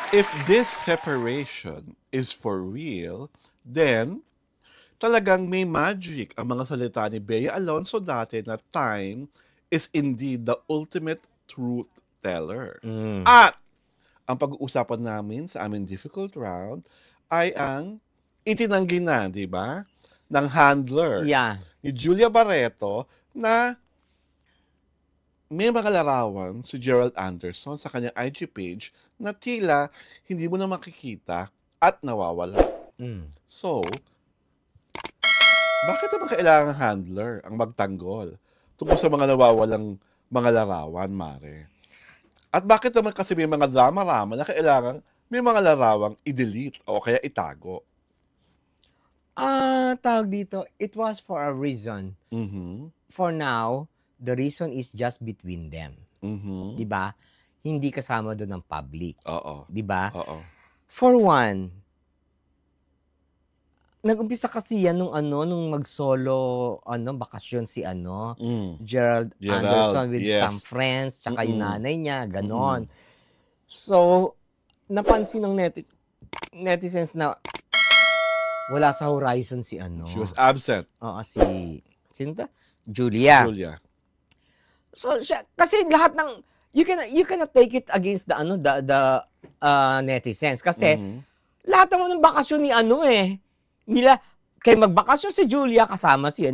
if this separation is for real, then talagang may magic ang mga salita ni Bea Alonso dati na time is indeed the ultimate truth teller. At ang pag-uusapan namin sa aming difficult round ay ang itinanggi na, di ba, ng handler ni Julia Barreto na may mga larawan si Gerald Anderson sa kanyang IG page na tila hindi mo na makikita at nawawala. So, bakit naman kailangan handler ang magtanggol tungkol sa mga nawawalang mga larawan, Mare? At bakit naman kasi may mga drama-rama na kailangan may mga larawang i-delete o kaya itago? Tawag dito, it was for a reason. For now, the reason is just between them. Diba? Hindi kasama doon ng public. Diba? For one, nag-umpisa kasi yan nung mag-solo bakasyon si Gerald Anderson with some friends, tsaka yung nanay niya, ganon. So, napansin ng netizens na wala sa horizon si She was absent. Sino ta? Julia. So, kasi lahat ng you cannot take it against the netizens kasi lahat naman ng bakasyon ni nila kay magbakasyon si Julia kasama si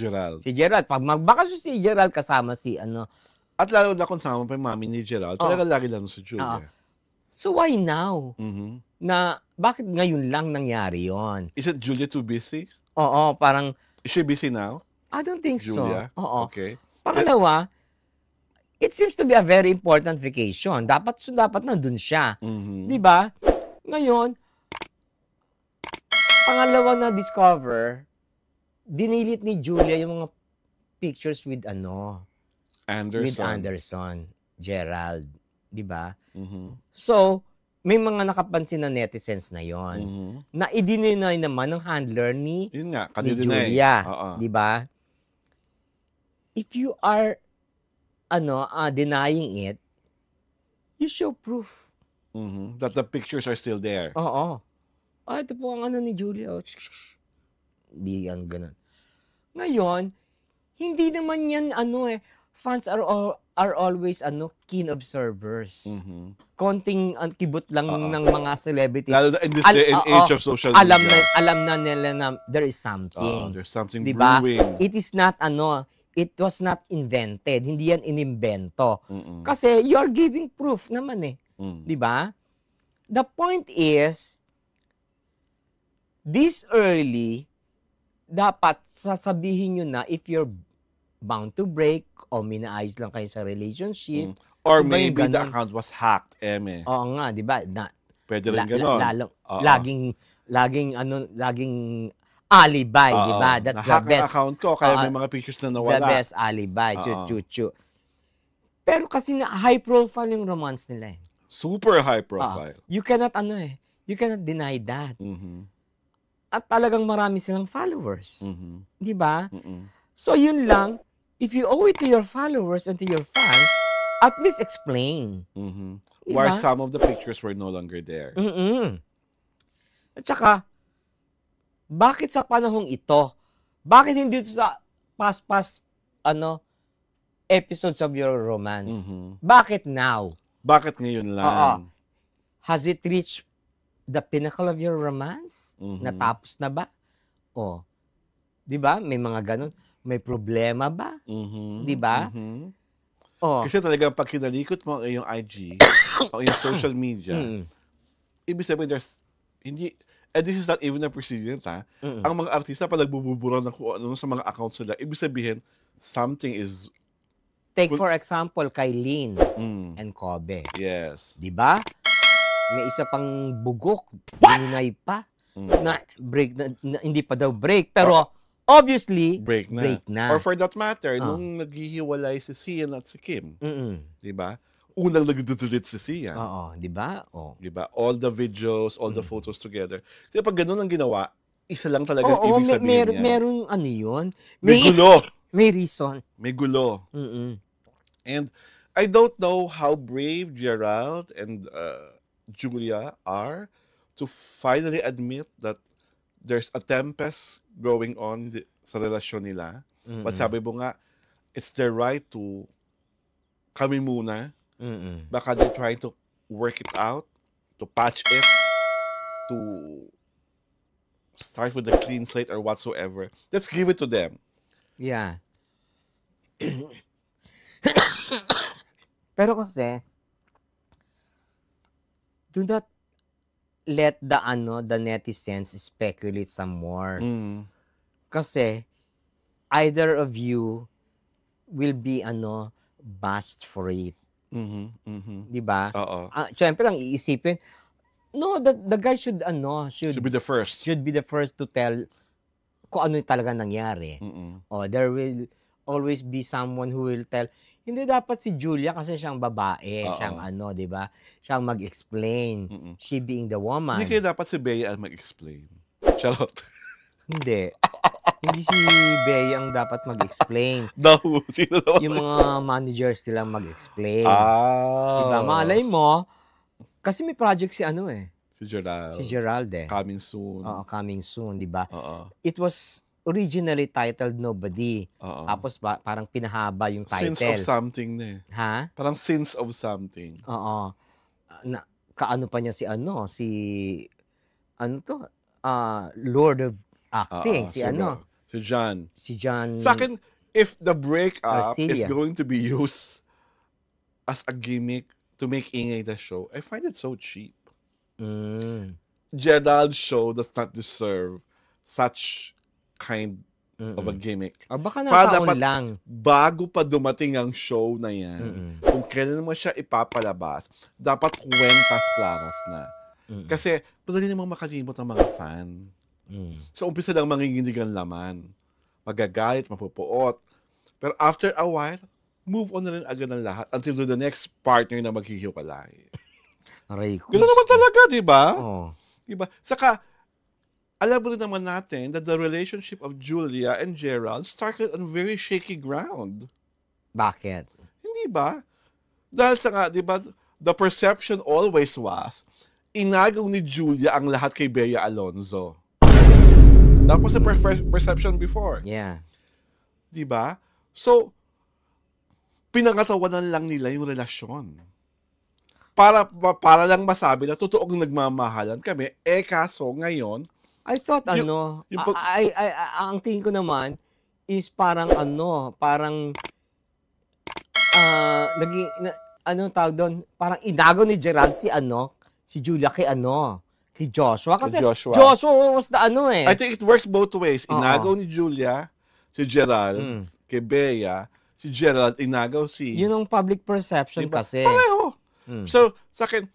Gerald. Si Gerald. Pag magbakasyon si Gerald kasama si At lalo na kung sama pa yung mami ni Gerald, talaga lagi lang si Julia. So why now? Na bakit ngayon lang nangyari yon? Is it Julia too busy? Oo, parang is she busy now? I don't think Julia? so. Oo. Okay. Pangalawa, it seems to be a very important vacation. Dapat nandun siya. 'Di ba? Ngayon, pangalawa na discover, dinilit ni Julia yung mga pictures with Anderson, Gerald, 'di ba? So, may mga nakapansin na netizens na 'yon. Na i-deny naman ng handler ni Julia, 'di ba? If you are denying it, you show proof that the pictures are still there. Oo. Ito po ang ni Julia. Di yan ganun. Ngayon, hindi naman yan fans are always keen observers. Konting kibot lang ng mga celebrity. Lalo in this day and age of social media. Alam na nila na there is something. There's something diba? Brewing. It is not it was not invented. Hindi yan inimbento. Kasi you're giving proof naman di ba? The point is, this early, dapat sasabihin nyo na if you're bound to break o minaayos lang kayo sa relationship. Or diba maybe the account was hacked, Oo nga, di ba? Pwede rin ganon. Laging alibi, di ba? That's the best. account ko, kaya may mga pictures na nawala. The best alibi, chuchu. Pero kasi high profile yung romance nila Super high profile. You cannot you cannot deny that. At talagang marami silang followers. Di ba? So yun lang, if you owe it to your followers and to your fans, at least explain. Diba? Why some of the pictures were no longer there. At saka, bakit sa panahong ito? Bakit hindi ito sa past episodes of your romance? Bakit now? Bakit ngayon lang? Has it reached the pinnacle of your romance? Natapos na ba? Di ba? May mga ganun. May problema ba? Di ba? Kasi talaga pag kinalikot mo ang iyong IG o yung social media, ibig sabihin and this is not even a precedent ang mga artista pag nagbubura ng kung ano sa mga accounts nila, ibig sabihin something is. Take for example kay Lynn and Kobe. Yes. Di ba? May isa pang bugok, dininay pa na break na hindi pa daw break, pero obviously break na. Or for that matter, nung naghihiwalay si Sian at si Kim, di ba? Unang nag-delete si Sian. Di ba? Di ba? All the videos, all the photos together. Kasi pag ganun ang ginawa, isa lang talaga ibig sabihin niya. Merong yun. May gulo. May reason. May gulo. And I don't know how brave Gerald and Julia are to finally admit that there's a tempest going on sa relasyon nila. But sabi mo nga, it's their right to kami muna. Baka they're trying to work it out, to patch it, to start with a clean slate or whatsoever. Let's give it to them. Yeah. Pero kasi, do not let the netizens speculate some more. Kasi, either of you will be, bashed for it. Diba? Siyempre lang iisipin, no, the guy should be the first. Should be the first to tell kung ano talaga nangyari. There will always be someone who will tell, hindi dapat si Julia kasi siyang babae, siyang di ba? Siyang mag-explain. She being the woman. Hindi kaya dapat si Bea ang mag-explain. Charot. Hindi. Hindi si Bea ang dapat mag-explain. Sino naman? Yung mga managers nilang mag-explain. Diba? Malay mo, kasi may project si Si Gerald. Si Gerald Coming soon. Coming soon, di ba? It was originally titled Nobody. Tapos parang pinahaba yung title. Sins of something na eh. Ha? Parang Sins of something. Kaano pa niya Lord of Acting. Si John. Si John. Sa akin, if the breakup Arcelia is going to be used as a gimmick to make ingay the show, I find it so cheap. Gerald's show does not deserve such kind of a gimmick. Baka nataon lang. Bago pa dumating ang show na yan, kung kailan mo siya ipapalabas, dapat kwentas claras na. Kasi, madali namang makalimot ang mga fan. So, umpisa lang manginginig ang laman. Magagalit, mapupuot. Pero after a while, move on na rin agad ng lahat until the next partner na maghihiwalay. Gano'n naman talaga, di ba? Diba? Saka, alam mo rin naman natin that the relationship of Julia and Gerald started on very shaky ground. Bakit? Hindi ba? Dahil sa nga, di ba, the perception always was, inagaw ni Julia ang lahat kay Bea Alonzo. That was the perception before. Yeah. Di ba? So, pinangatawanan lang nila yung relasyon. Para lang masabi na totoong nagmamahalan kami, kaso ngayon, I thought ang tingin ko naman is parang tawag doon, parang inagaw ni Gerald si Julia kay Joshua. Kasi Joshua was the I think it works both ways. Inagaw ni Julia si Gerald kay Bea, si Gerald inagaw si... Yun ang public perception kasi. Pareho. So, sa akin,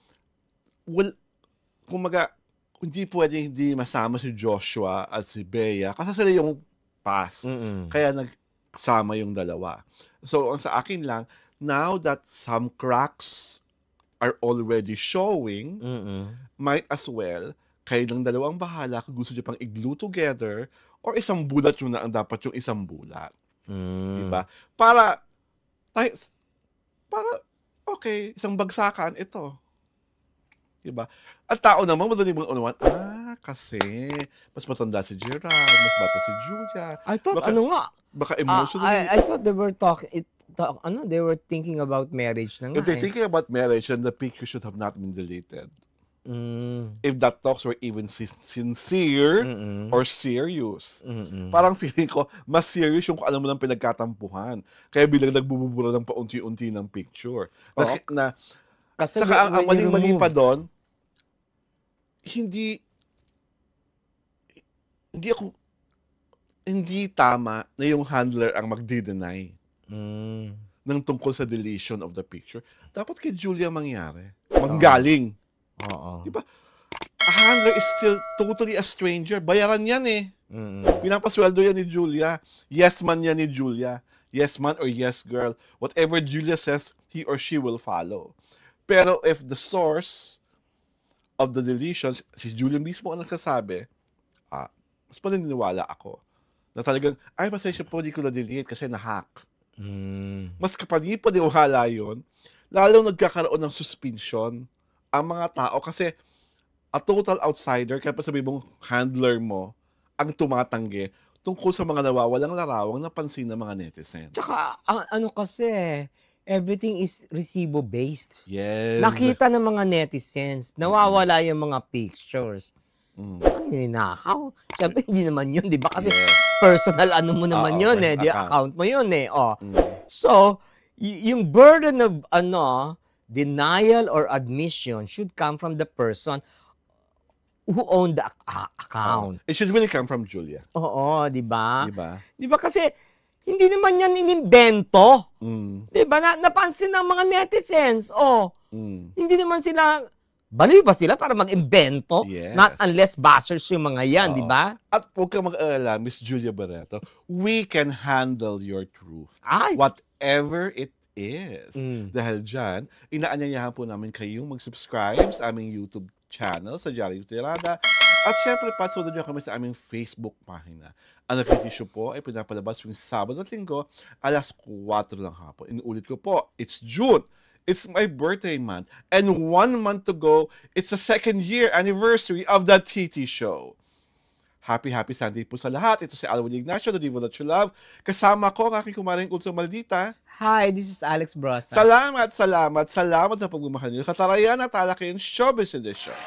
kumaga, hindi pwedeng hindi masama si Joshua at si Bea kasi sila yung pass. Kaya nagsama yung dalawa. So, ang sa akin lang, now that some cracks are already showing, might as well, kayo ng dalawang bahala kung gusto nyo pang i-glue together or isang bulat yun na ang dapat yung isang bulat. Diba? Para, okay, isang bagsakan, ito. Diba? At tao naman, madali mong unawan, kasi, mas matanda si Gerald, mas bata si Julia. I thought, baka emotionally. I thought they were they were thinking about marriage na nga. If they're thinking about marriage, then the picture should have not been deleted. If that talks were even sincere or serious. Parang feeling ko, mas serious yung kung alam mo ng pinagkatampuhan. Kaya bilang nagbububura ng paunti-unti ng picture. Kasi saka ang maling-mali pa doon, hindi tama na yung handler ang magdi-deny ng tungkol sa deletion of the picture. Dapat kay Julia mangyari. Manggaling. Diba? A handler is still totally a stranger. Bayaran yan eh. Pinapasweldo yan ni Julia. Yes man yan ni Julia. Yes man or yes girl. Whatever Julia says, he or she will follow. Pero if the source of the deletions, si Julia mismo ang nagsasabi, mas paniniwala ako na talagang, pasensya po, di ko na-delete kasi na-hack. Mas kapaniwala yun, lalo nagkakaroon ng suspension ang mga tao kasi a total outsider, kaya pa sabi mong handler mo, ang tumatanggi tungkol sa mga nawawalang larawang napansin ng mga netizen. Tsaka, ano kasi, everything is resibo-based. Yes. Nakita ng mga netizens, nawawala yung mga pictures. Ang ninakaw. Siyempre, hindi naman yun, di ba? Kasi personal ano mo naman yun eh. Di account mo yun eh. So, yung burden of denial or admission should come from the person who owned the account. It should really come from Julia. Oo, di ba? Di ba? Di ba kasi, hindi naman yan inimbento. Di ba? Napansin ng mga netizens. Hindi naman sila, baliw ba sila para mag-imbento? Yes. Not unless bashers yung mga yan, di ba? At huwag kang mag-alala, Miss Julia Barreto, we can handle your truth. Whatever it is. Dahil dyan, inaanyayahan po namin kayong mag-subscribe sa aming YouTube channel sa Diario Tirada. At syempre, pasunod nyo kami sa aming Facebook pagina. Ang Nakiti Show po ay pinapalabas yung Sabado at Linggo, alas 4 ng hapon. Inuulit ko po, it's June. It's my birthday month. And 1 month to go, it's the 2nd year anniversary of the TT Show. Happy Sunday po sa lahat. Ito si Alwin Ignacio, the Diva That You Love. Kasama ko ang aking kumaring Ulso Maldita. Hi, this is Alex Brosa. Salamat sa pagmamahal niyo. Katarayan at Alakin Showbiz Edition.